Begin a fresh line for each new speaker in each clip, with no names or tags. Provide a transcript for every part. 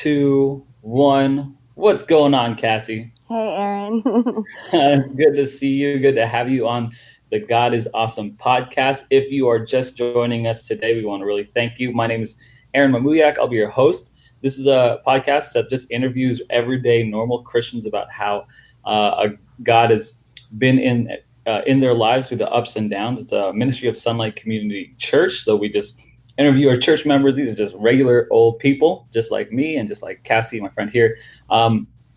two, one. What's going on, Cassie?
Hey, Aaron.
Good to see you. Good to have you on the God is Awesome podcast. If you are just joining us today, we want to really thank you. My name is Aaron Mamuyak. I'll be your host. This is a podcast that just interviews everyday normal Christians about how God has been in their lives through the ups and downs. It's a ministry of Sunlight Community Church. So we just interview our church members. These are just regular old people, just like me and just like Cassie, my friend here.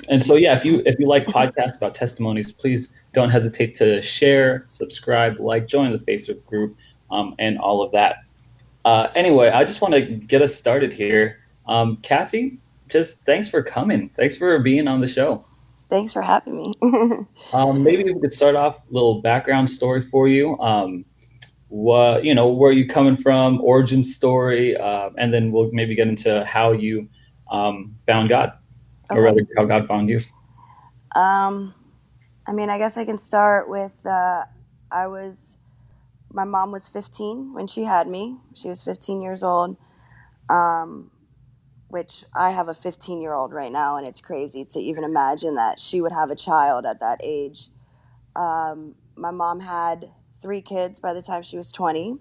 And so, yeah, if you like podcasts about testimonies, please don't hesitate to share, subscribe, like, join the Facebook group, and all of that. Anyway, I just want to get us started here. Cassie, just thanks for coming. Thanks for being on the show.
Thanks for having me.
Maybe we could start off a little background story for you. What where are you coming from, origin story, and then we'll maybe get into how you found God, or
Okay.
rather, how God found you.
Um, I guess I can start with I was, my mom was 15 when she had me. She was 15 years old, um, which I have a 15-year-old right now, and it's crazy to even imagine that she would have a child at that age. My mom had three kids by the time she was 20.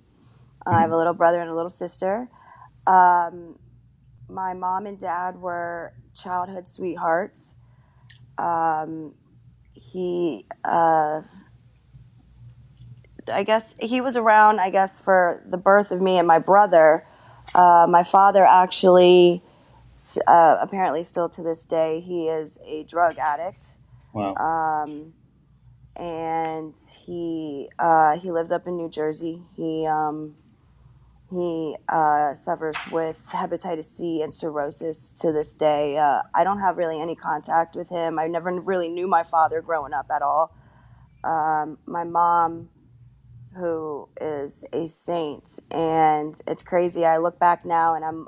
I have a little brother and a little sister. Um, my mom and dad were childhood sweethearts. Um, he, I guess he was around, I guess, for the birth of me and my brother. My father actually, apparently still to this day, he is a drug addict.
Wow.
Um, and he lives up in New Jersey. He suffers with hepatitis C and cirrhosis to this day. I don't have really any contact with him. I never really knew my father growing up at all. My mom, who is a saint, and it's crazy. I look back now, and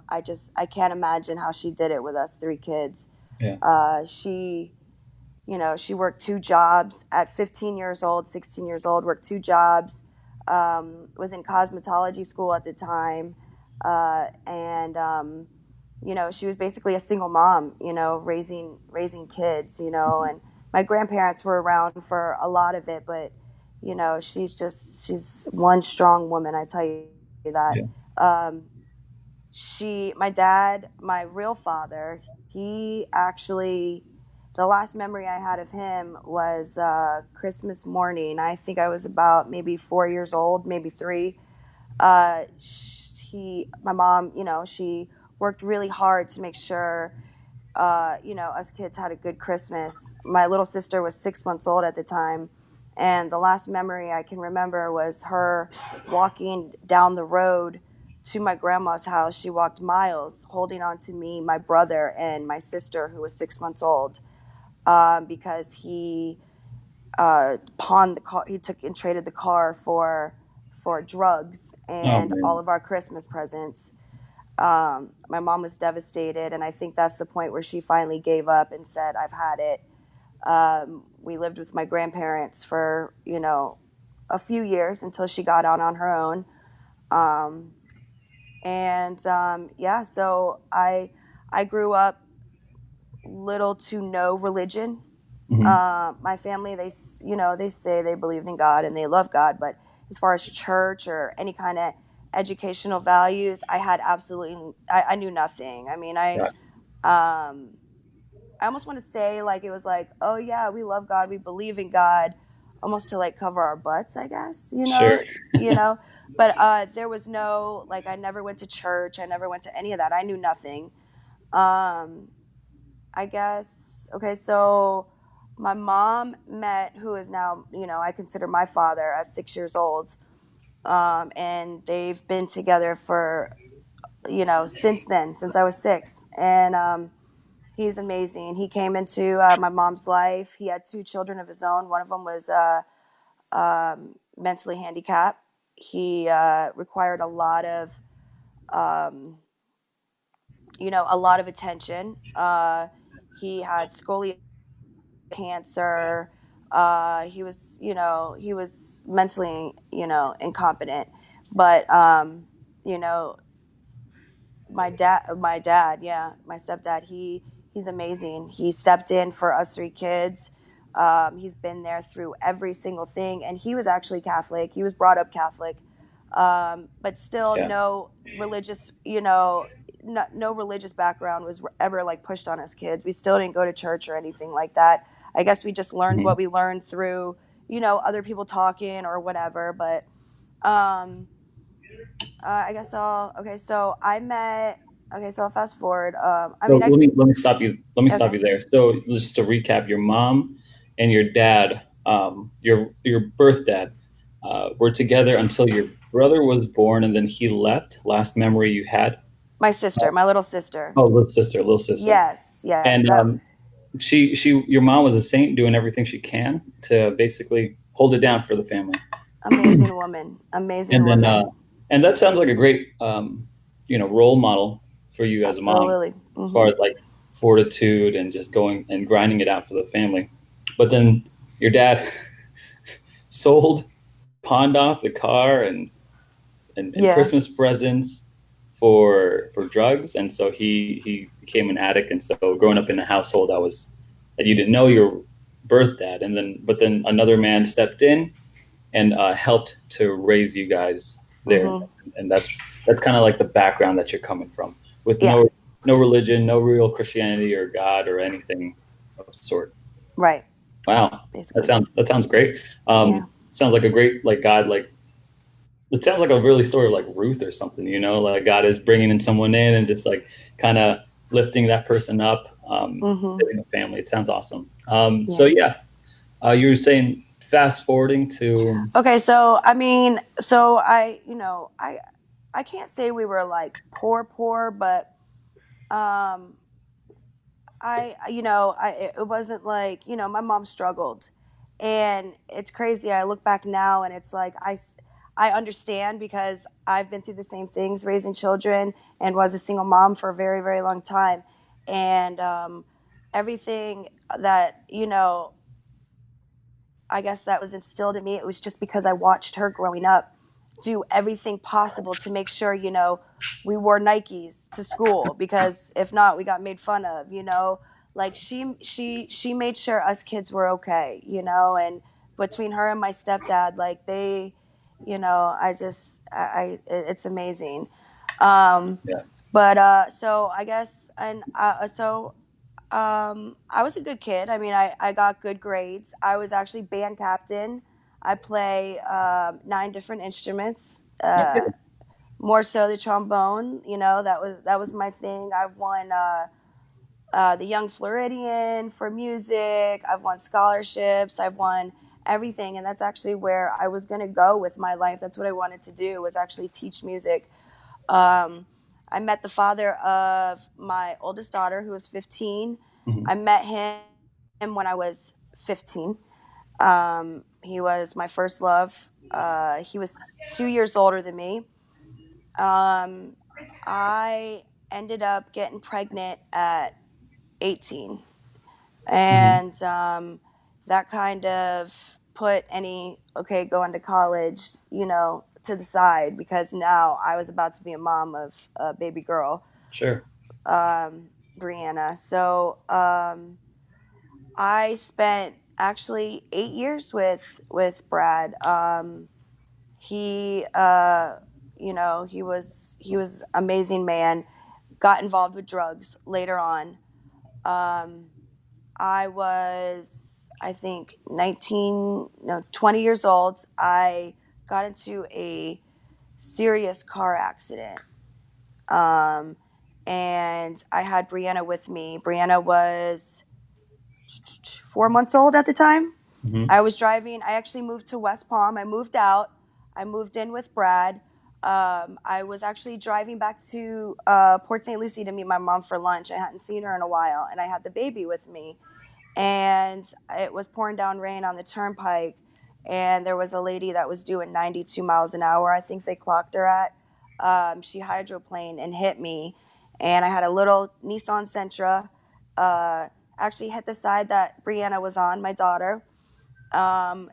I can't imagine how she did it with us three kids.
Yeah.
She, she worked two jobs at 15 years old, 16 years old, worked two jobs, was in cosmetology school at the time. And she was basically a single mom, raising kids, and my grandparents were around for a lot of it, but, she's one strong woman, I tell you that.
Yeah.
Um, my dad, my real father, he actually, the last memory I had of him was Christmas morning. I think I was about maybe 4 years old, maybe three. My mom, she worked really hard to make sure, us kids had a good Christmas. My little sister was 6 months old at the time. And the last memory I can remember was her walking down the road to my grandma's house. She walked miles holding on to me, my brother, and my sister, who was 6 months old, because he pawned the car. He took and traded the car for drugs
Oh
and all
man.
of our Christmas presents. My mom was devastated, and I think that's the point where she finally gave up and said, "I've had it." We lived with my grandparents for a few years until she got out on her own. Um, and Yeah, so I grew up little to no religion.
Hmm.
My family, they say they believed in God and they love God, but as far as church or any kind of educational values, I had absolutely, I knew nothing.
Yeah.
Um, I almost want to say like it was like, oh yeah, we love God, we believe in God, almost to like cover our butts, I guess,
Sure.
you know. But there was no, like, I never went to church, I never went to any of that. I knew nothing. Um, I guess, okay, so my mom met who is now, I consider my father at 6 years old. And they've been together for, since then, since I was six. And he's amazing. He came into my mom's life. He had two children of his own. One of them was mentally handicapped. He required um, a lot of attention. He had scoliosis, cancer. He was mentally, incompetent. But, you know, my dad, yeah, my stepdad. He's amazing. He stepped in for us three kids. He's been there through every single thing, and he was actually Catholic. He was brought up Catholic, but still
Yeah.
no religious, no religious background was ever like pushed on us kids. We still didn't go to church or anything like that. I guess we just learned
Mhm.
what we learned through, other people talking or whatever. But um, I guess I'll. Okay, so I met. Okay, so I'll fast forward. I
So
mean, I.
let me stop you. Let me stop
Okay,
you there. So just to recap, your mom and your dad, your birth dad, were together until your brother was born, and then he left. Last memory you had?
my sister, my little sister.
Oh, little sister,
Yes, yes,
and
that
your mom was a saint, doing everything she can to basically hold it down for the family.
amazing woman, amazing
And then
woman.
and that sounds like a great role model for you as a mom,
Absolutely.
as far
Hmm.
as like fortitude and just going and grinding it out for the family. But then your dad sold, pawned off the car and
Yeah.
Christmas presents for drugs, and so he became an addict. And so growing up in a household that you didn't know your birth dad, and then another man stepped in and helped to raise you guys there,
Hmm.
and that's kind of like the background that you're coming from, with
Yeah.
no religion, no real Christianity or God or anything of the sort.
Right.
Wow,
Basically.
that sounds great.
Yeah.
Sounds like a great like God like it sounds like a really story of like Ruth or something, like God is bringing in someone in and just like kind of lifting that person up,
Hmm.
saving the family. It sounds awesome. So
Yeah.
yeah, you were saying fast forwarding to.
Okay, so I mean, so I can't say we were like poor poor, but um it wasn't like, my mom struggled. And it's crazy. I look back now and it's like I understand because I've been through the same things raising children and was a single mom for a very, very long time. And everything that, I guess that was instilled in me. It was just because I watched her growing up do everything possible to make sure, we wore Nikes to school because if not, we got made fun of, like she made sure us kids were okay, and between her and my stepdad, like they, it's amazing. Um,
Yeah.
but so I guess, and so I was a good kid. I mean, I got good grades. I was actually band captain. I play nine different instruments.
Okay.
More so the trombone. That was my thing. I've won the Young Floridian for music. I've won scholarships. I've won everything, and that's actually where I was gonna go with my life. That's what I wanted to do, was actually teach music. Um, I met the father of my oldest daughter, who was 15.
Mhm.
I met him when I was 15. He was my first love. He was 2 years older than me. Um, I ended up getting pregnant at 18.
Mhm.
And that kind of put okay, going to college, to the side, because now I was about to be a mom of a baby girl,
Sure.
Brianna. So I spent actually 8 years with Brad. He he was amazing man. Got involved with drugs later on. Um, I was, I think, 19, no, 20 years old. I got into a serious car accident. Um, and I had Brianna with me. Brianna was 4 months old at the time.
Mhm.
I was driving. I actually moved to West Palm. I moved out. I moved in with Brad. I was actually driving back to Port St. Lucie to meet my mom for lunch. I hadn't seen her in a while, and I had the baby with me. And it was pouring down rain on the turnpike, and there was a lady that was doing 92 miles an hour, I think they clocked her at. She hydroplaned and hit me, and I had a little Nissan Sentra, uh, actually hit the side that Brianna was on, my daughter. um,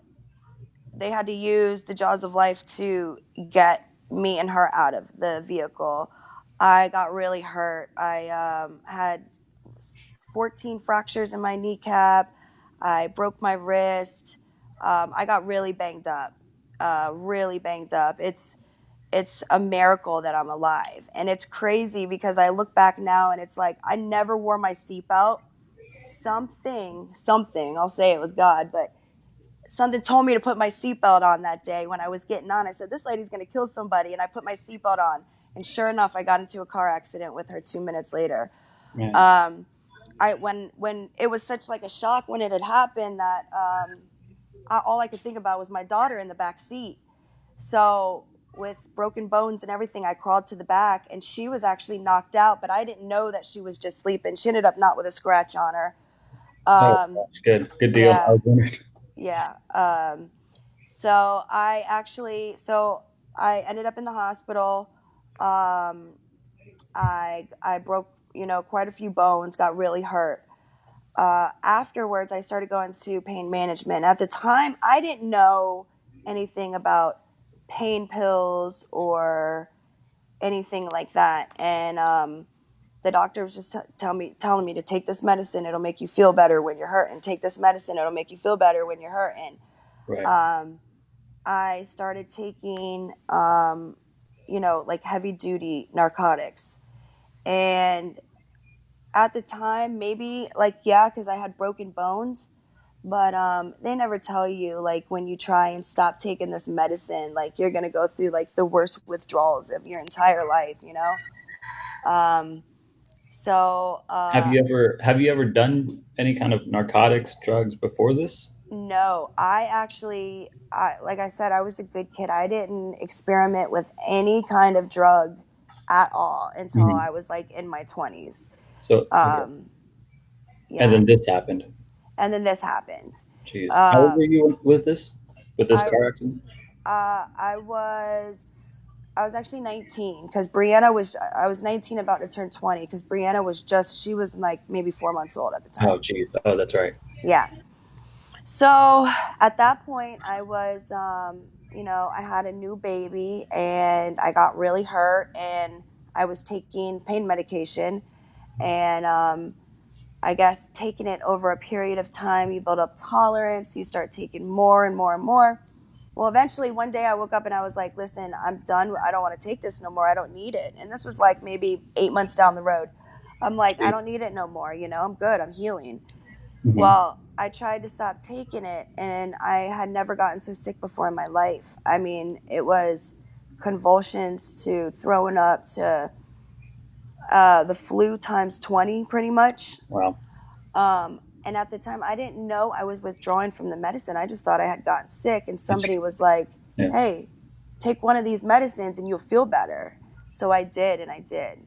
they had to use the jaws of life to get me and her out of the vehicle. I got really hurt. I had 14 fractures in my kneecap. I broke my wrist. I got really banged up. Really banged up. It's a miracle that I'm alive. And it's crazy because I look back now and it's like I never wore my seatbelt. Something, I'll say it was God, but something told me to put my seatbelt on that day when I was getting on. I said, this lady's going to kill somebody. And I put my seatbelt on. And sure enough, I got into a car accident with her 2 minutes later.
Man.
Um, when it was such like a shock when it had happened that all I could think about was my daughter in the back seat. So with broken bones and everything, I crawled to the back, and she was actually knocked out, but I didn't know that she was just sleeping. She ended up not with a scratch on her.
Oh,
Um,
gosh, good deal. I
yeah,
was wondering.
yeah. So I ended up in the hospital. Um, I broke, quite a few bones, got really hurt. Afterwards, I started going to pain management. At the time, I didn't know anything about pain pills or anything like that. And the doctor was just telling me to take this medicine. It'll make you feel better when you're hurt. And take this medicine. It'll make you feel better when you're hurt. And
Right.
I started taking, like heavy duty narcotics. And at the time, maybe like, yeah, because I had broken bones, but they never tell you like when you try and stop taking this medicine, like you're gonna go through like the worst withdrawals of your entire life. Um, so
Have you ever done any kind of narcotics, drugs before this?
no, like I said, I was a good kid. I didn't experiment with any kind of drug at all until
Hmm.
I was like in my 20s.
So, okay.
Um,
And
yeah,
then this happened.
and then this happened.
Jeez. How old were
Um,
you with this? With this
I
car accident?
I was actually 19 because Brianna was I was 19 about to turn 20 because Brianna was she was like maybe 4 months old at the
Oh,
time.
jeez. Oh, that's right.
Yeah. So at that point, I was, I had a new baby and I got really hurt and I was taking pain medication. And I guess taking it over a period of time, you build up tolerance, you start taking more and more and more. Well, eventually one day I woke up and I was like, listen, I'm done. I don't want to take this no more. I don't need it. And this was like maybe 8 months down the road. I'm like, I
Jeez.
don't need it no more. I'm good. I'm healing.
Hmm.
Well, I tried to stop taking it, and I had never gotten so sick before in my life. I mean, it was convulsions to throwing up to the flu times 20, pretty much.
Wow.
And at the time, I didn't know I was withdrawing from the medicine. I just thought I had gotten sick, and somebody was like,
Yeah.
hey, take one of these medicines and you'll feel better. So I did, and I did.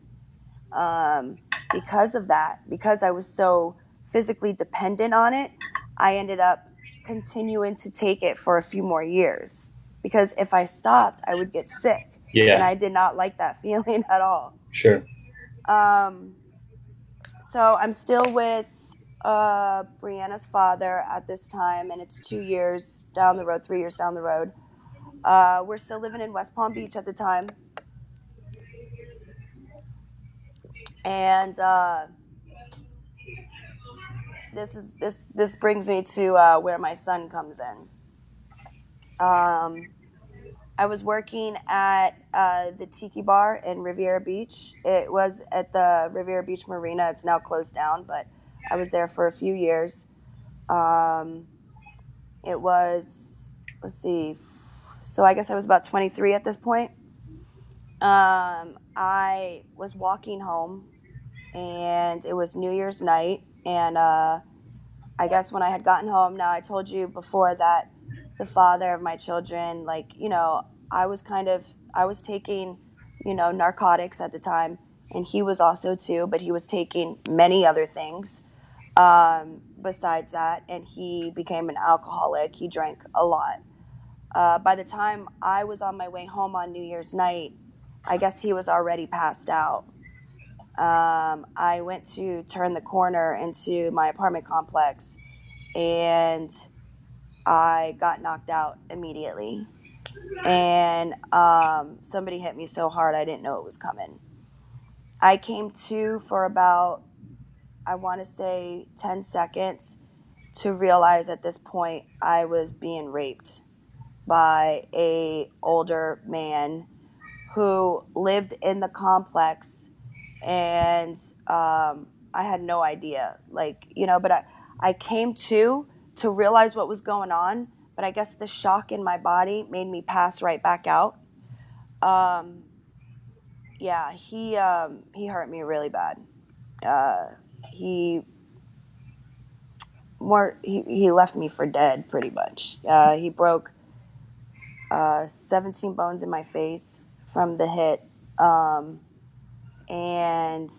Because of that, because I was so physically dependent on it, I ended up continuing to take it for a few more years. Because if I stopped, I would get sick. And
Yeah.
I did not like that feeling at all.
Sure.
Um, so I'm still with Brianna's father at this time, and it's 2 years down the road, 3 years down the road. We're still living in West Palm Beach at the time. And this brings me to where my son comes in. Um, I was working at the Tiki Bar in Riviera Beach. It was at the Riviera Beach Marina. It's now closed down, but I was there for a few years. Um, it was, let's see, so I guess I was about 23 at this point. I was walking home, and it was New Year's night, and I guess when I had gotten home, now I told you before that the father of my children, like, I was taking, narcotics at the time, and he was also too, but he was taking many other things besides that, and he became an alcoholic. He drank a lot. By the time I was on my way home on New Year's night, I guess he was already passed out. I went to turn the corner into my apartment complex and I got knocked out immediately. And somebody hit me so hard I didn't know it was coming. I came to for about, I want to say 10 seconds to realize at this point I was being raped by a older man who lived in the complex, and I had no idea, like, but I came to realize what was going on, but I guess the shock in my body made me pass right back out. um, yeah, he hurt me really bad. uh, he he left me for dead pretty much. He broke 17 bones in my face from the hit. um, and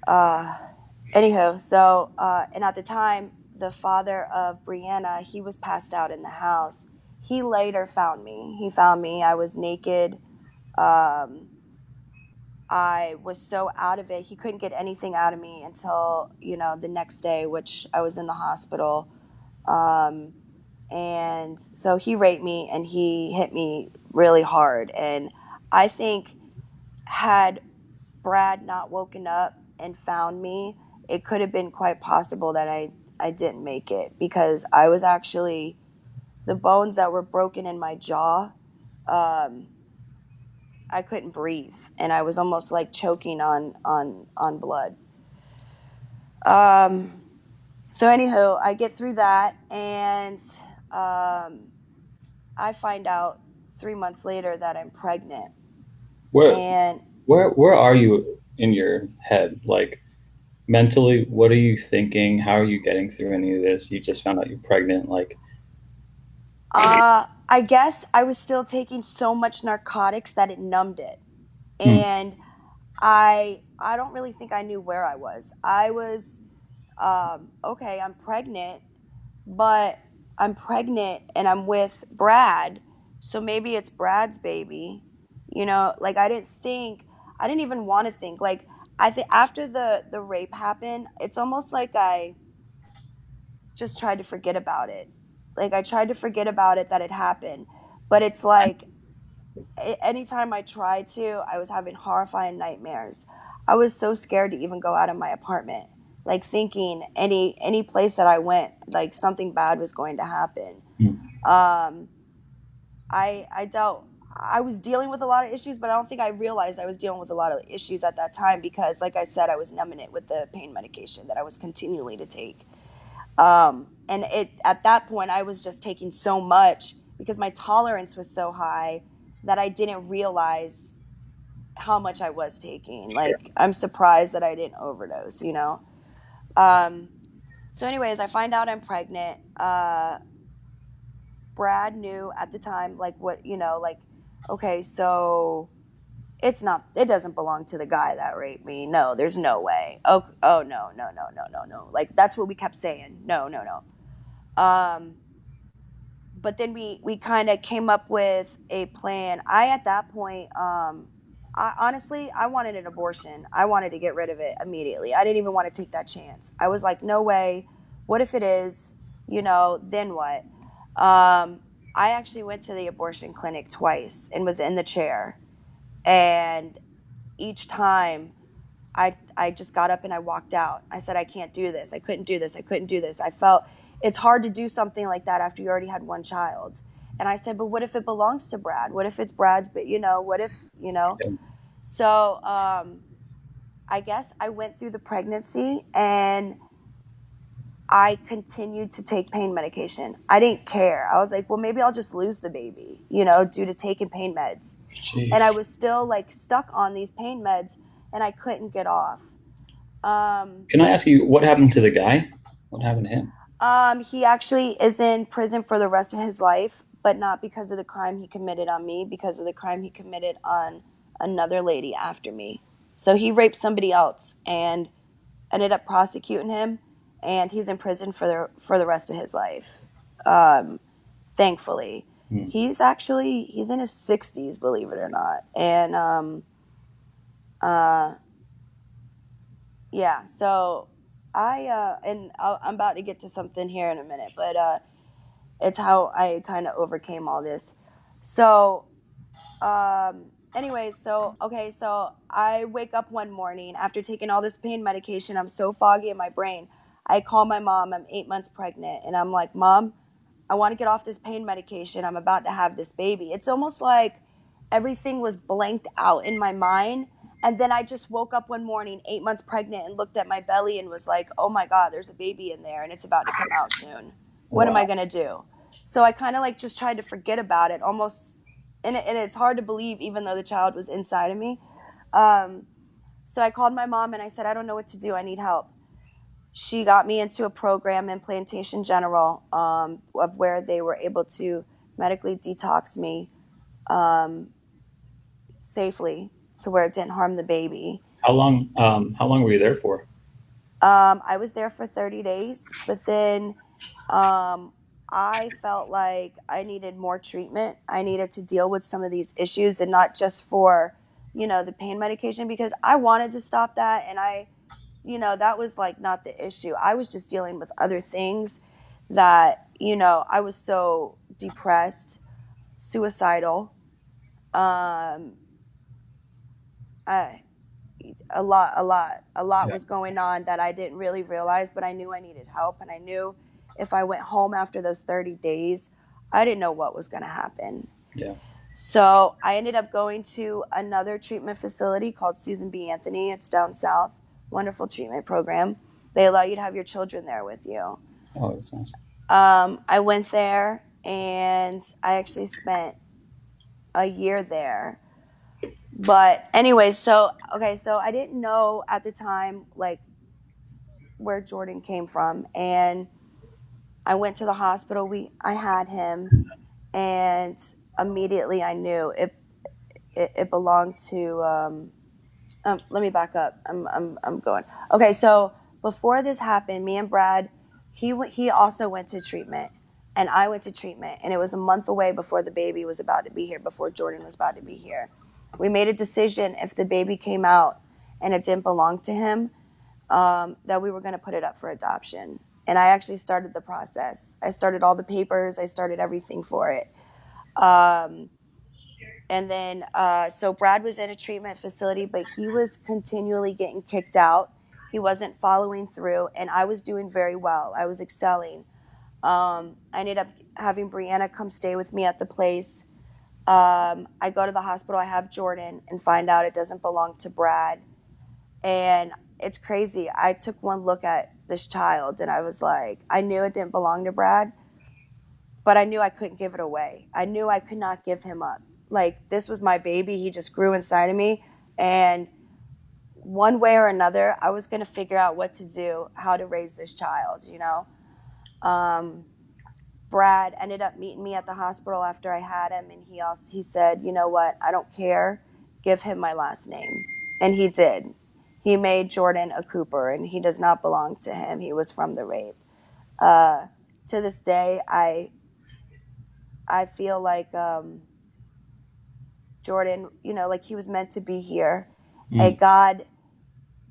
uh, Anywho, so and at the time, the father of Brianna, he was passed out in the house. He later found me. He found me. I was naked. Um, I was so out of it. He couldn't get anything out of me until the next day, which I was in the hospital. Um, and so he raped me and he hit me really hard. And I think, had Brad not woken up and found me, it could have been quite possible that I didn't make it, because I was actually, the bones that were broken in my jaw, um, I couldn't breathe and I was almost like choking on blood. Um, so anywho, I get through that, and um, I find out 3 months later that I'm pregnant.
Where
And
where are you in your head? Like mentally, what are you thinking? How are you getting through any of this? You just found out you're pregnant. Like,
I guess I was still taking so much narcotics that it numbed it.
hmm,
And I don't really think I knew where I was. I was, okay, I'm pregnant, but I'm pregnant and I'm with Brad, so maybe it's Brad's baby. Like, I didn't even want to think. Like, I think after the rape happened, it's almost like I just tried to forget about it. Like, I tried to forget about it, that it happened, but it's like, anytime I tried to, I was having horrifying nightmares. I was so scared to even go out of my apartment, like thinking any place that I went, like something bad was going to happen.
hmm,
Um, I dealt. I was dealing with a lot of issues, but I don't think I realized I was dealing with a lot of issues at that time, because, like I said, I was numbing it with the pain medication that I was continually to take. And it at that point, I was just taking so much because my tolerance was so high that I didn't realize how much I was taking. Like, I'm surprised that I didn't overdose. Um, so, anyways, I find out I'm pregnant. Brad knew at the time, like, what, like, okay, so it doesn't belong to the guy that raped me. No, there's no way. Oh, no, no, no, no, no, no. Like, that's what we kept saying. No, no, no. But then we kind of came up with a plan. I At that point, I honestly, I wanted an abortion. I wanted to get rid of it immediately. I didn't even want to take that chance. I was like, no way. What if it is? Then what? Um, I actually went to the abortion clinic twice and was in the chair, and each time I just got up and I walked out. I said, I can't do this. I couldn't do this. I couldn't do this. I felt it's hard to do something like that after you already had one child. And I said, but what if it belongs to Brad? What if it's Brad's? But what if?
yeah.
So I guess I went through the pregnancy and I continued to take pain medication. I didn't care. I was like, well, maybe I'll just lose the baby, due to taking pain meds. And I
Jeez.
was still like stuck on these pain meds and I couldn't get off. Um,
Can I ask you what happened to the guy? What happened to him?
he actually is in prison for the rest of his life, but not because of the crime he committed on me, because of the crime he committed on another lady after me. So he raped somebody else and ended up prosecuting him, and he's in prison for the rest of his life. Um, Thankfully,
Hmm.
he's in his 60s, believe it or not, and uh, yeah. So I'm about to get to something here in a minute, but it's how I kind of overcame all this. So, anyways, so okay, so I wake up one morning after taking all this pain medication. I'm so foggy in my brain. I call my mom. I'm 8 months pregnant, and I'm like, Mom, I want to get off this pain medication. I'm about to have this baby. It's almost like everything was blanked out in my mind. And then I just woke up one morning, 8 months pregnant, and looked at my belly and was like, oh my God, there's a baby in there and it's about to come out soon. What am I
Wow.
going to do? So I kind of like just tried to forget about it almost. And it's hard to believe, even though the child was inside of me. Um, so I called my mom and I said, I don't know what to do. I need help. She got me into a program in Plantation General, of where they were able to medically detox me, um, safely, to where it didn't harm the baby.
How long were you there for?
I was there for 30 days, but then um, I felt like I needed more treatment. I needed to deal with some of these issues, and not just for, the pain medication, because I wanted to stop that. And that was like not the issue. I was just dealing with other things that, I was so depressed, suicidal. Um, I, a lot
Yeah.
was going on that I didn't really realize, but I knew I needed help. And I knew if I went home after those 30 days, I didn't know what was going to happen.
Yeah.
So I ended up going to another treatment facility called Susan B. Anthony. It's down south. Wonderful treatment program. They allow you to have your children there with you.
Oh, that's nice.
I went there and I actually spent a year there. But anyway, so okay, so I didn't know at the time like where Jordan came from, and I went to the hospital. I had him, and immediately I knew it belonged to. Let me back up. I'm going. Okay, so before this happened, me and Brad, he also went to treatment, and I went to treatment, and it was a month away before the baby was about to be here, before Jordan was about to be here. We made a decision, if the baby came out and it didn't belong to him, that we were going to put it up for adoption. And I actually started the process. I started all the papers. I started everything for it. Um, and then, so Brad was in a treatment facility, but he was continually getting kicked out. He wasn't following through, and I was doing very well. I was excelling. I ended up having Brianna come stay with me at the place. I go to the hospital. I have Jordan and find out it doesn't belong to Brad. And it's crazy. I took one look at this child and I was like, I knew it didn't belong to Brad, but I knew I couldn't give it away. I knew I could not give him up. Like, this was my baby. He just grew inside of me. And one way or another, I was going to figure out what to do, how to raise this child. Um, Brad ended up meeting me at the hospital after I had him, and he said, "You know what? I don't care. Give him my last name." And he did. He made Jordan a Cooper, and he does not belong to him. He was from the rape. Uh, to this day, I feel like, Jordan, like he was meant to be here. And
Mm.
God,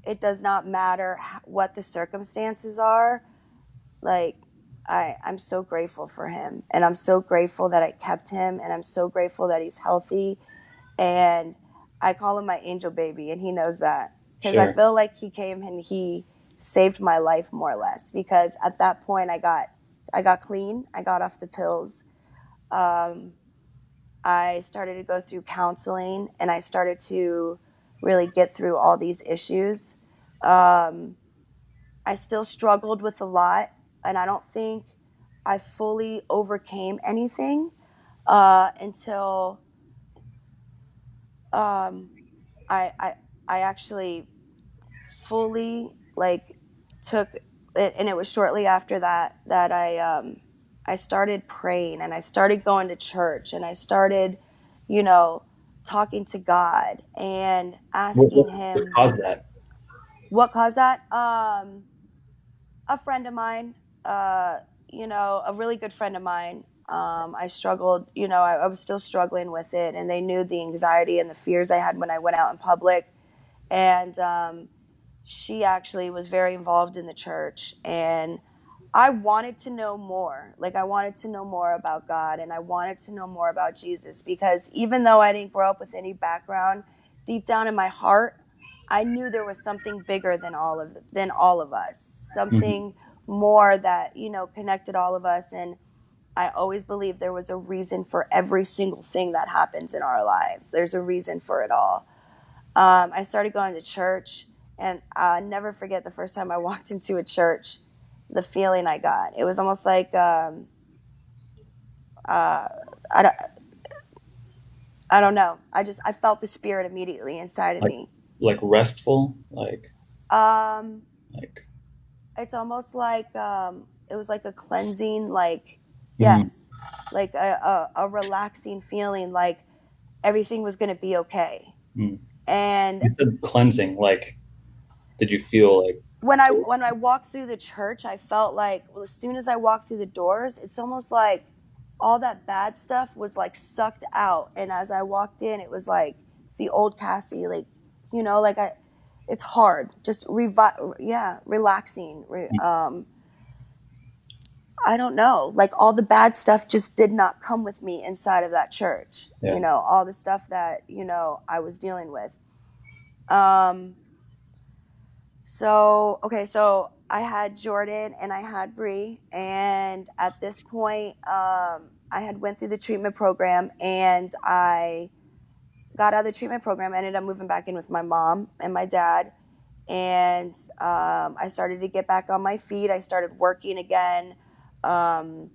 it does not matter what the circumstances are. Like, I'm so grateful for him, and I'm so grateful that I kept him, and I'm so grateful that he's healthy. And I call him my angel baby, and he knows that, because I
Sure.
feel like he came and he saved my life, more or less, because at that point I got clean. I got off the pills. um, I started to go through counseling, and I started to really get through all these issues. um, I still struggled with a lot, and I don't think I fully overcame anything, until, um, I, I I actually fully, like, took it. And it was shortly after that I started praying, and I started going to church, and I started, you know talking to God and asking
What
him
caused that?
what caused that. A friend of mine, a really good friend of mine. I struggled, I was still struggling with it, and they knew the anxiety and the fears I had when I went out in public. And she actually was very involved in the church, and I wanted to know more. Like, I wanted to know more about God, and I wanted to know more about Jesus, because even though I didn't grow up with any background, deep down in my heart, I knew there was something bigger than all of us.
Hmm.
Something more that, connected all of us. And I always believed there was a reason for every single thing that happens in our lives. There's a reason for it all. I started going to church, and I never forget the first time I walked into a church, the feeling I got. It was almost like uh, I don't, I don't know. I felt the spirit immediately inside of
Like
me.
restful,
Um,
like.
it's almost like it was like a cleansing, like,
Mhm.
yes, like a relaxing feeling, like everything was going to be okay.
Mm.
And
You said cleansing. Like, did you feel like?
when I walked through the church, I felt like, well, as soon as I walked through the doors, it's almost like all that bad stuff was like sucked out. And as I walked in, it was like the old Cassie, like, like it's hard, just yeah, relaxing. I don't know, like all the bad stuff just did not come with me inside of that church.
Yeah.
All the stuff that I was dealing with. Um, So, okay, so I had Jordan and I had Bree, and at this point, I had went through the treatment program, and I got out of the treatment program. I ended up moving back in with my mom and my dad, and I started to get back on my feet. I started working again. Um,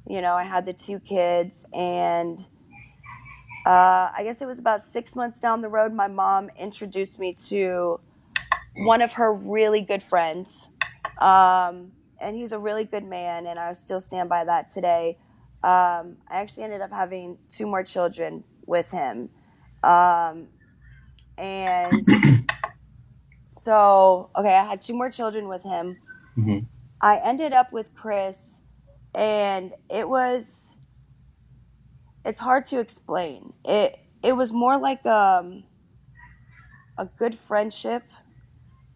I had the two kids, and I guess it was about 6 months down the road, my mom introduced me to one of her really good friends. And he's a really good man, and I still stand by that today. I actually ended up having two more children with him. Um, and so, okay, I had two more children with him.
Hmm.
I ended up with Chris, and it's hard to explain. It was more like a good friendship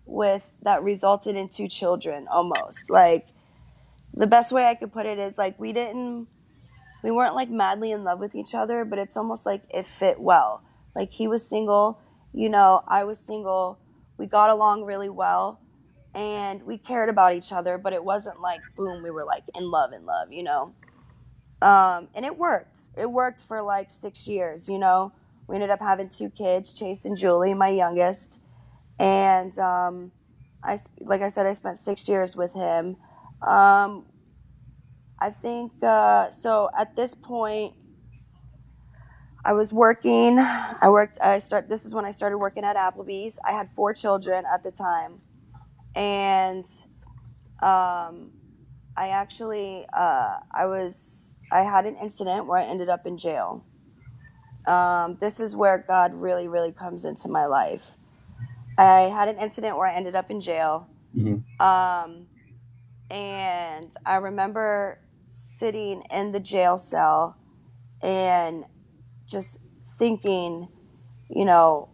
with that resulted in two children almost. Like, the best way I could put it is like we weren't like madly in love with each other, but it's almost like it fit well. Like, he was single, I was single. We got along really well, and we cared about each other, but it wasn't like boom, we were like in love. And it worked. It worked for like 6 years. We ended up having two kids, Chase and Julie, my youngest, and like I said, I spent 6 years with him. Um, I think so. At this point, I was working. I worked. I start. This is when I started working at Applebee's. I had four children at the time, and um, I actually I had an incident where I ended up in jail. This is where God really, really comes into my life. I had an incident where I ended up in jail,
Hmm.
um, and I remember sitting in the jail cell and just thinking, you know,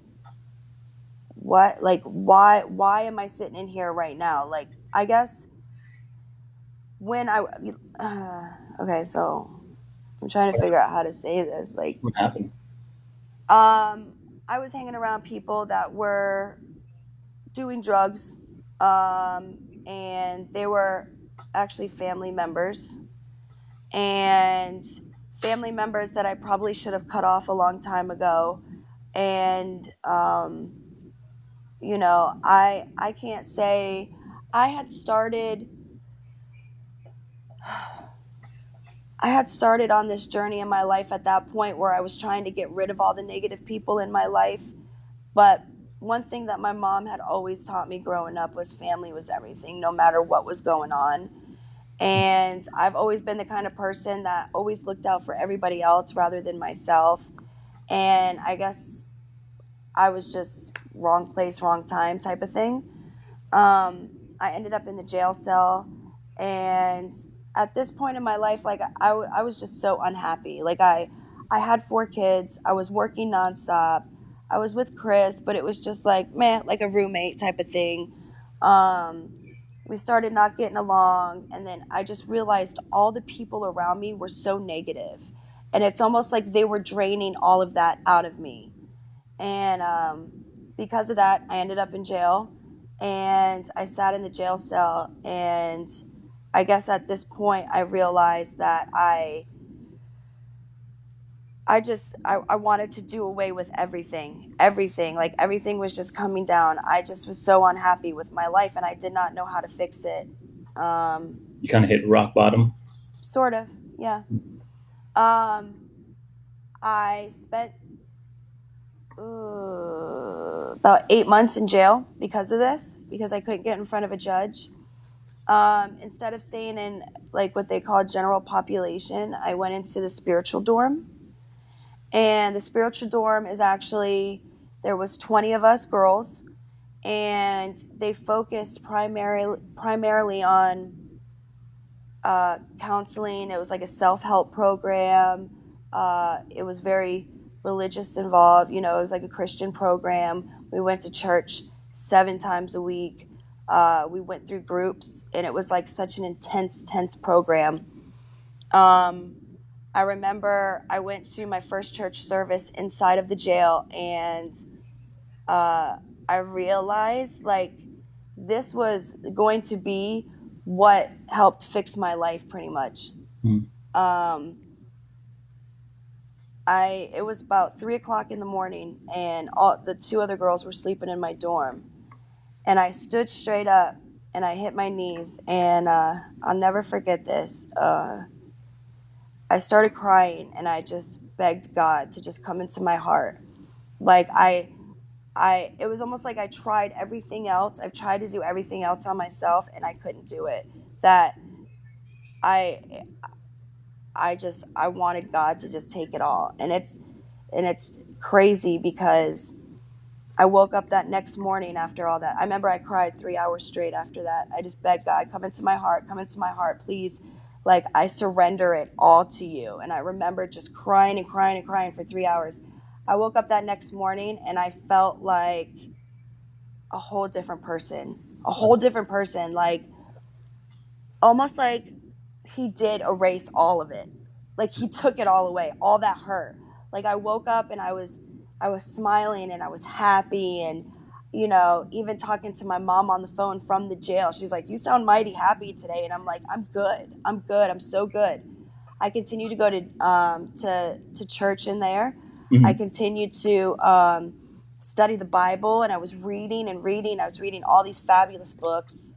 what, like, why am I sitting in here right now? Like, I guess when okay, so I'm trying to figure out how to say this. Like,
What happened?
um, I was hanging around people that were doing drugs, and they were actually family members, and family members that I probably should have cut off a long time ago. And I can't say I had started I had started on this journey in my life at that point where I was trying to get rid of all the negative people in my life. But one thing that my mom had always taught me growing up was family was everything, no matter what was going on. And I've always been the kind of person that always looked out for everybody else rather than myself. And I guess I was just wrong place, wrong time type of thing. Um, I ended up in the jail cell, and at this point in my life, like, I was just so unhappy. Like, I had four kids. I was working nonstop. I was with Chris, but it was just like, man, like a roommate type of thing. Um, we started not getting along, and then I just realized all the people around me were so negative, and it's almost like they were draining all of that out of me. And because of that, I ended up in jail, and I sat in the jail cell. And I guess at this point, I realized that I wanted to do away with everything, like everything was just coming down. I just was so unhappy with my life, and I did not know how to fix it. um
You kind of hit rock bottom.
Sort of, yeah. um I spent about 8 months in jail because of this, because I couldn't get in front of a judge. Instead of staying in like what they call general population, I went into the spiritual dorm. And the spiritual dorm is actually, there was 20 of us girls, and they focused primarily on counseling. It was like a self-help program. It was very religious involved. You know, it was like a Christian program. We went to church 7 times a week. We went through groups, and it was like such an intense program. um, I remember I went to my first church service inside of the jail, and uh, I realized like this was going to be what helped fix my life pretty much.
Mm.
Um, it was about 3 o'clock in the morning, and all the two other girls were sleeping in my dorm. And I stood straight up, and I hit my knees, and I'll never forget this. I started crying, and I just begged God to just come into my heart. Like it was almost like I tried everything else. I've tried to do everything else on myself, and I couldn't do it. That I I wanted God to just take it all. And it's crazy because I woke up that next morning after all that. I remember I cried 3 hours straight after that. I just begged God, come into my heart, please. Like, I surrender it all to you. And I remember just crying and crying and crying for 3 hours. I woke up that next morning, and I felt like a whole different person. A whole different person. Like, almost like he did erase all of it. Like, he took it all away, all that hurt. Like, I woke up, and I was smiling, and I was happy. And you know, even talking to my mom on the phone from the jail, she's like, "You sound mighty happy today." And I'm like, "I'm good. I'm good. I'm so good." I continue to go to church in there. I
Mm-hmm.
continued to study the Bible, and I was reading and reading. I was reading all these fabulous books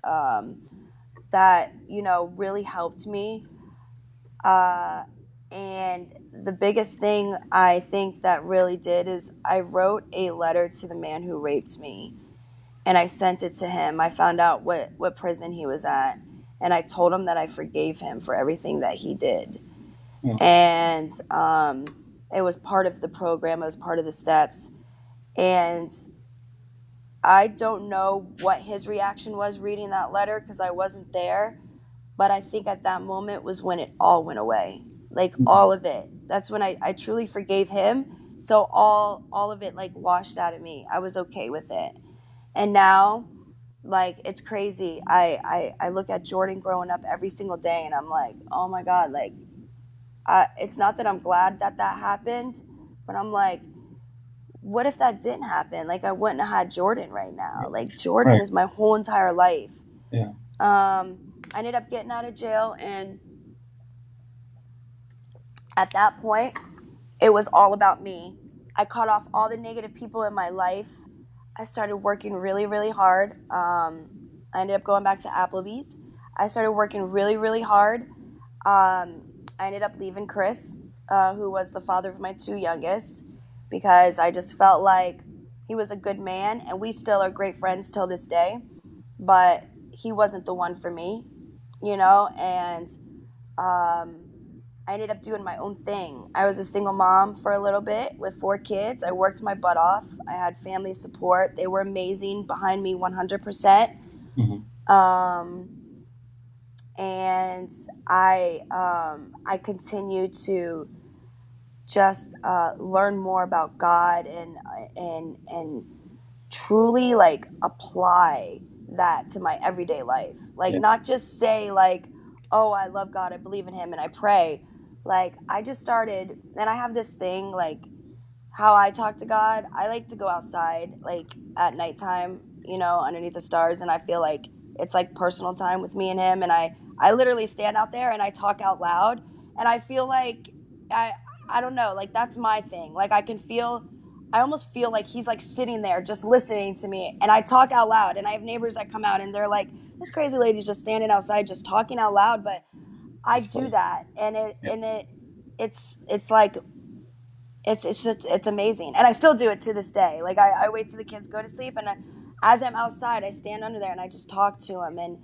that, you know, really helped me. Uh, and the biggest thing I think that really did is I wrote a letter to the man who raped me, and I sent it to him. I found out what prison he was at, and I told him that I forgave him for everything that he did.
Yeah.
And it was part of the program, it was part of the steps. And I don't know what his reaction was reading that letter because I wasn't there. But I think at that moment was when it all went away. Like, all of it. That's when I truly forgave him. So all of it like washed out of me. I was okay with it. And now, like, it's crazy. I look at Jordan growing up every single day, and I'm like, oh my God, like, it's not that I'm glad that that happened, but I'm like, what if that didn't happen? Like, I wouldn't have had Jordan right now. Like, Jordan
Right.
is my whole entire life.
Yeah.
I ended up getting out of jail, and at that point, it was all about me. I cut off all the negative people in my life. I started working really hard. I ended up going back to Applebee's. I started working really hard. I ended up leaving Chris, who was the father of my two youngest, because I just felt like he was a good man, and we still are great friends till this day. But he wasn't the one for me, you know. And I ended up doing my own thing. I was a single mom for a little bit with 4 kids. I worked my butt off. I had family support. They were amazing behind me 100%.
Mm-hmm.
Um, and I continue to just learn more about God, and truly like apply that to my everyday life. Like,
Yeah.
not just say, like, oh, I love God, I believe in Him, and I pray. Like, I just started, and I have this thing, like, how I talk to God. I like to go outside, like, at nighttime, underneath the stars, and I feel like it's like personal time with me and Him. And I literally stand out there and I talk out loud, and I feel like I I don't know, like, that's my thing. Like, I almost feel like He's like sitting there just listening to me, and I talk out loud, and I have neighbors that come out and they're like, this crazy lady's just standing outside just talking out loud. But I
That's
do
funny.
that, and
Yeah.
it's like it's amazing. And I still do it to this day. Like, I wait till the kids go to sleep, and as I'm outside, I stand under there and I just talk to them. And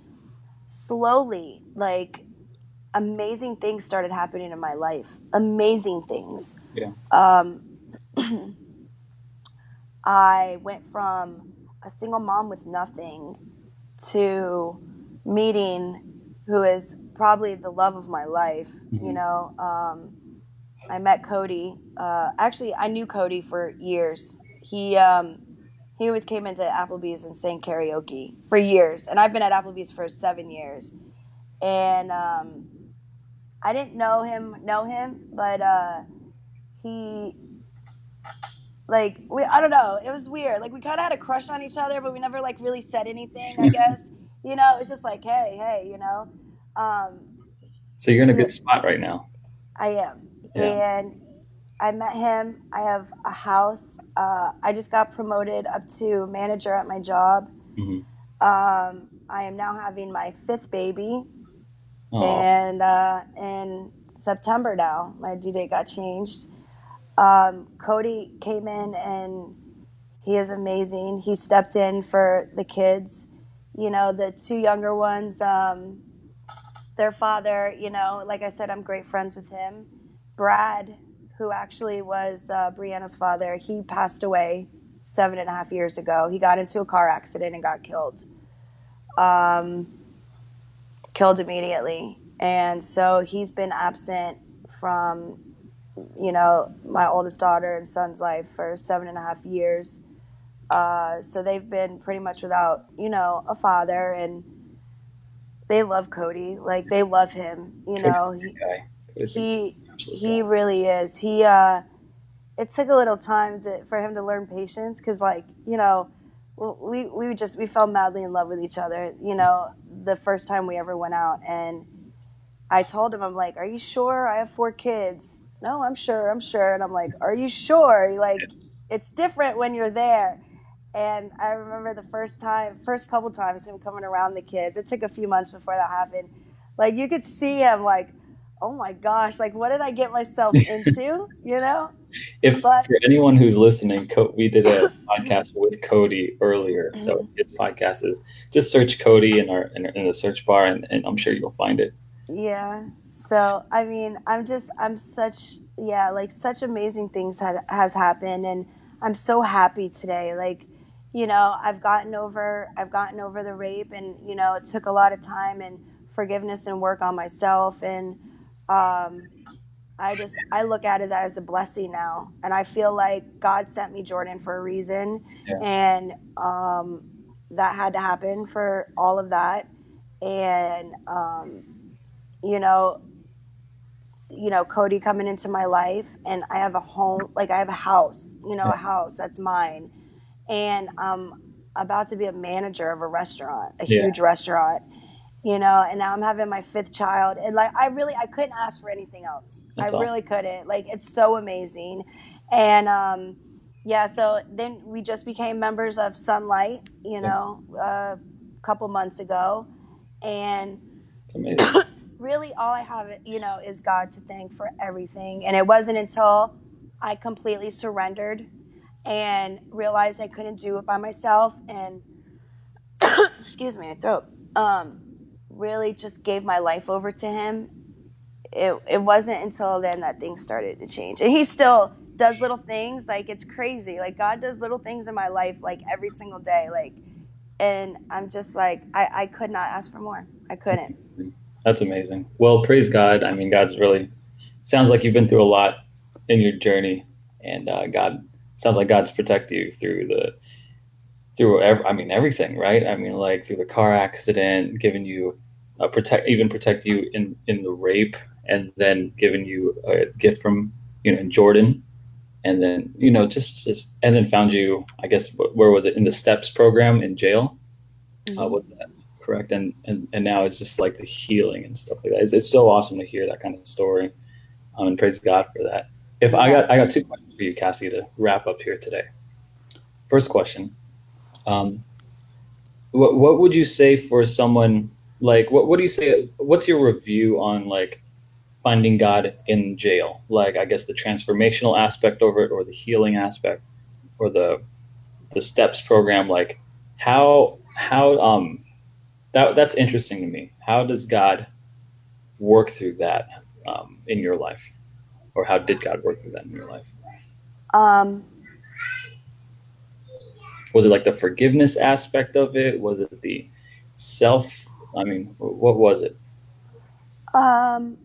slowly, like, amazing things started happening in my life. Amazing things.
Yeah.
um, I went from a single mom with nothing to meeting who is probably the love of my life.
Hmm.
I met Cody. Actually, I knew Cody for years. He always came into Applebee's and sang karaoke for years, and I've been at Applebee's for 7 years. And I didn't know him, but he, like, I don't know, it was weird. Like, we kind of had a crush on each other, but we never, like, really said anything. I guess, it's just like, hey, Um,
So you're in a
he
good spot right now.
I am.
Yeah.
And I met him. I have a house. I just got promoted up to manager at my job.
Hmm.
I am now having my fifth baby,
Oh,
and in September now, my due date got changed. Cody came in, and he is amazing. He stepped in for the kids, the two younger ones. Their father, like I said, I'm great friends with him. Brad, who actually was Brianna's father, he passed away 7.5 years ago. He got into a car accident and got killed. Um, Killed immediately. And so he's been absent from, my oldest daughter and son's life for 7.5 years. So they've been pretty much without, a father. And they love Cody. Like, they love him.
Cody's a good guy. Cody's an
He
absolute
he
guy.
really is. It took a little time for him to learn patience, because, like, we fell madly in love with each other. The first time we ever went out, and I told him, I'm like, "Are you sure? I have 4 kids." No, I'm sure. I'm sure. And I'm like, "Are you sure?" Like, it's different when you're there. And I remember the first couple times, him coming around the kids. It took a few months before that happened. Like, you could see him, like, oh my gosh, like, what did I get myself into?
If
But
for anyone who's listening, we did a podcast with Cody earlier. So his podcast is just search Cody in the search bar, and I'm sure you'll find it.
yeah. So, I mean, I'm such, yeah, like, such amazing things has happened, and I'm so happy today. Like, I've gotten over the rape, and it took a lot of time and forgiveness and work on myself. And um, I look at it as a blessing now, and I feel like God sent me Jordan for a reason.
Yeah.
And that had to happen for all of that. And you know Cody coming into my life, and I have a home, like, I have a house,
Yeah.
a house that's mine. And I'm about to be a manager of a restaurant, a
Yeah.
huge restaurant. And now I'm having my fifth child, and, like, I couldn't ask for anything else. I
That's awesome.
really couldn't. Like, it's so amazing. And yeah, so then we just became members of Sunlight,
Yeah.
a couple months ago. And
It's amazing.
really, all I have, is God to thank for everything. And it wasn't until I completely surrendered and realized I couldn't do it by myself, and excuse me, my throat. Really just gave my life over to him. It wasn't until then that things started to change. And he still does little things. Like, it's crazy. Like, God does little things in my life, like, every single day. Like, and I'm just like, I could not ask for more. I couldn't.
That's amazing. Well, praise God. I mean, God's really sounds like you've been through a lot in your journey, and God sounds like God's protected you through I mean everything, right? I mean, like through the car accident, giving you protect you in the rape, and then giving you a gift from in Jordan, and then just and then found you, I guess, where was it, in the steps program in jail? Was
Hmm.
that correct? And now it's just like the healing and stuff like that. It's so awesome to hear that kind of story. And praise God for that. If
Yeah.
I got two questions for you, Cassie, to wrap up here today. First question. Um, what would you say for someone, like what do you say, what's your review on like finding God in jail? Like, I guess the transformational aspect of it, or the healing aspect, or the steps program. Like how that's interesting to me. How does God work through that in your life, or how did God work through that in your life?
Um,
Was it like the forgiveness aspect of it? Was it the self? I mean, what was it?
um,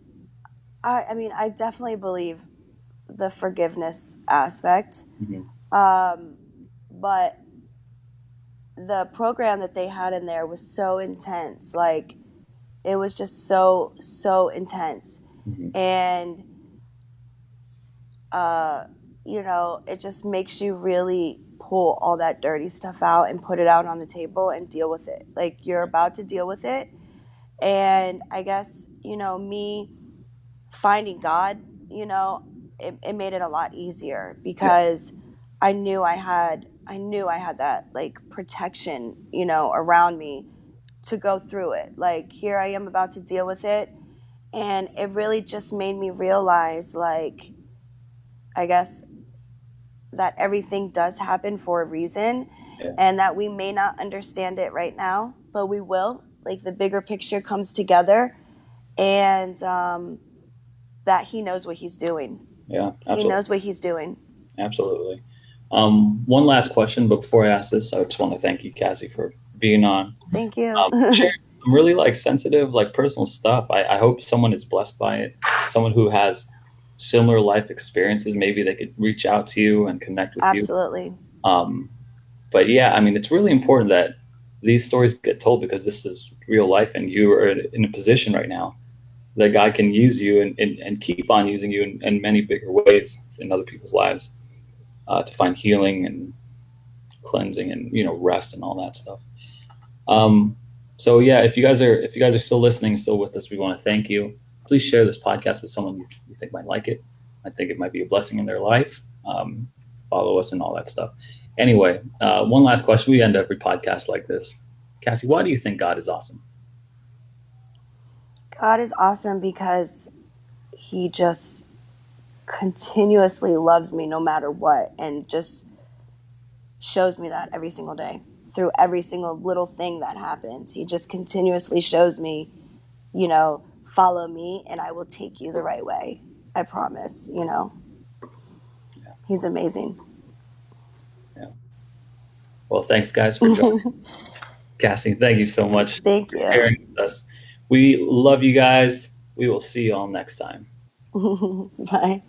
I mean, I definitely believe the forgiveness aspect.
Mm-hmm.
Um, but the program that they had in there was so intense. Like, it was just so intense.
Mm-hmm.
And, uh, it just makes you really pull all that dirty stuff out and put it out on the table and deal with it. Like, you're about to deal with it. And I guess, me finding God, it made it a lot easier
Yeah,
because I knew I had that like protection, around me to go through it. Like, here I am about to deal with it, and it really just made me realize, like, I guess that everything does happen for a reason,
yeah,
and that we may not understand it right now, but we will. Like, the bigger picture comes together, and that he knows what he's doing.
yeah,
He
absolutely.
knows what he's doing.
Absolutely. One last question, but before I ask this, I just want to thank you, Cassie, for being on,
Thank you.
sharing some really like sensitive, like personal stuff. I hope someone is blessed by it. Someone who has similar life experiences, maybe they could reach out to you and connect with you.
Absolutely.
Um, but yeah, I mean, it's really important that these stories get told, because this is real life, and you are in a position right now that God can use you and keep on using you in many bigger ways in other people's lives, to find healing and cleansing and rest and all that stuff. Um, so yeah, if you guys are still listening, still with us, we want to thank you. Please share this podcast with someone you think might like it. I think it might be a blessing in their life. Follow us and all that stuff. Anyway, one last question. We end every podcast like this. Cassie, why do you think God is awesome?
God is awesome because he just continuously loves me no matter what, and just shows me that every single day through every single little thing that happens. He just continuously shows me, follow me and I will take you the right way. I promise.
Yeah,
He's amazing.
yeah. Well, thanks guys for joining. Cassie, thank you so much
Thank
for
you.
sharing with us. We love you guys. We will see you all next time.
Bye.